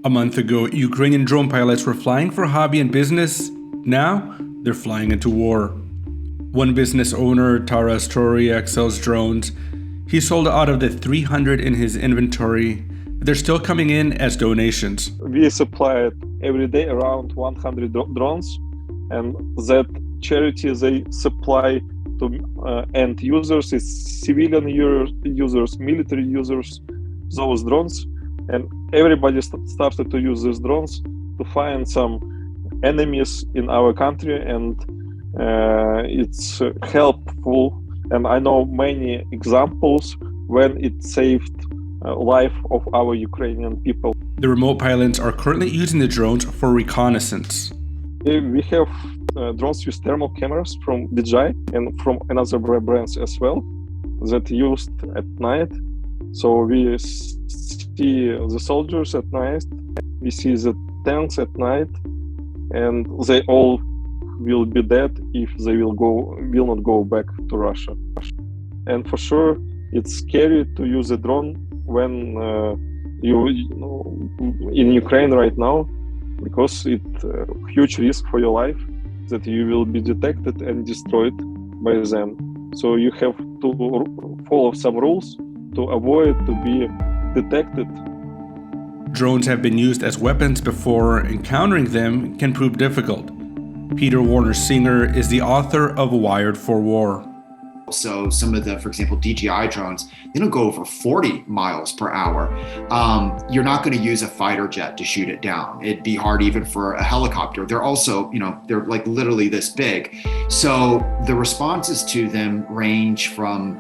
A month ago, Ukrainian drone pilots were flying for hobby and business. Now, they're flying into war. One business owner, Taras Troiak, sells drones. He sold out of the 300 in his inventory. They're still coming in as donations. We supply every day around 100 drones, and that charity they supply to end users is civilian users, military users, those drones. And everybody started to use these drones to find some enemies in our country, and it's helpful. And I know many examples when it saved life of our Ukrainian people. The remote pilots are currently using the drones for reconnaissance. We have drones with thermal cameras from DJI and from another brands as well that used at night. So we see the soldiers at night, we see the tanks at night, and they all will be dead if they will not go back to Russia. And for sure, it's scary to use a drone when you in Ukraine right now, because it's a huge risk for your life that you will be detected and destroyed by them. So you have to follow some rules to avoid to be detected. Drones have been used as weapons before. Encountering them can prove difficult. Peter Warner-Singer is the author of Wired for War. So some of the, for example, DJI drones, they don't go over 40 miles per hour. You're not going to use a fighter jet to shoot it down. It'd be hard even for a helicopter. They're also, they're like literally this big. So the responses to them range from,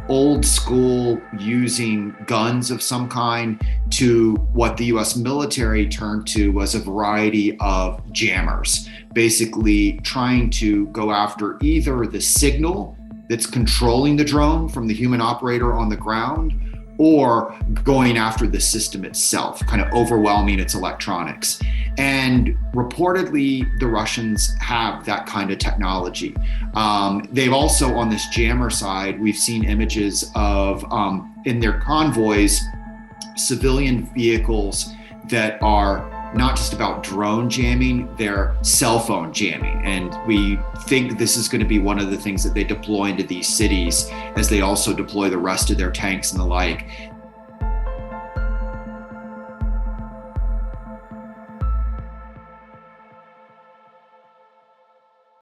old school using guns of some kind to what the US military turned to was a variety of jammers, basically trying to go after either the signal that's controlling the drone from the human operator on the ground, or going after the system itself, kind of overwhelming its electronics. And reportedly, the Russians have that kind of technology. They've also, on this jammer side, we've seen images of, in their convoys, civilian vehicles that are not just about drone jamming, they're cell phone jamming. And we think this is going to be one of the things that they deploy into these cities as they also deploy the rest of their tanks and the like.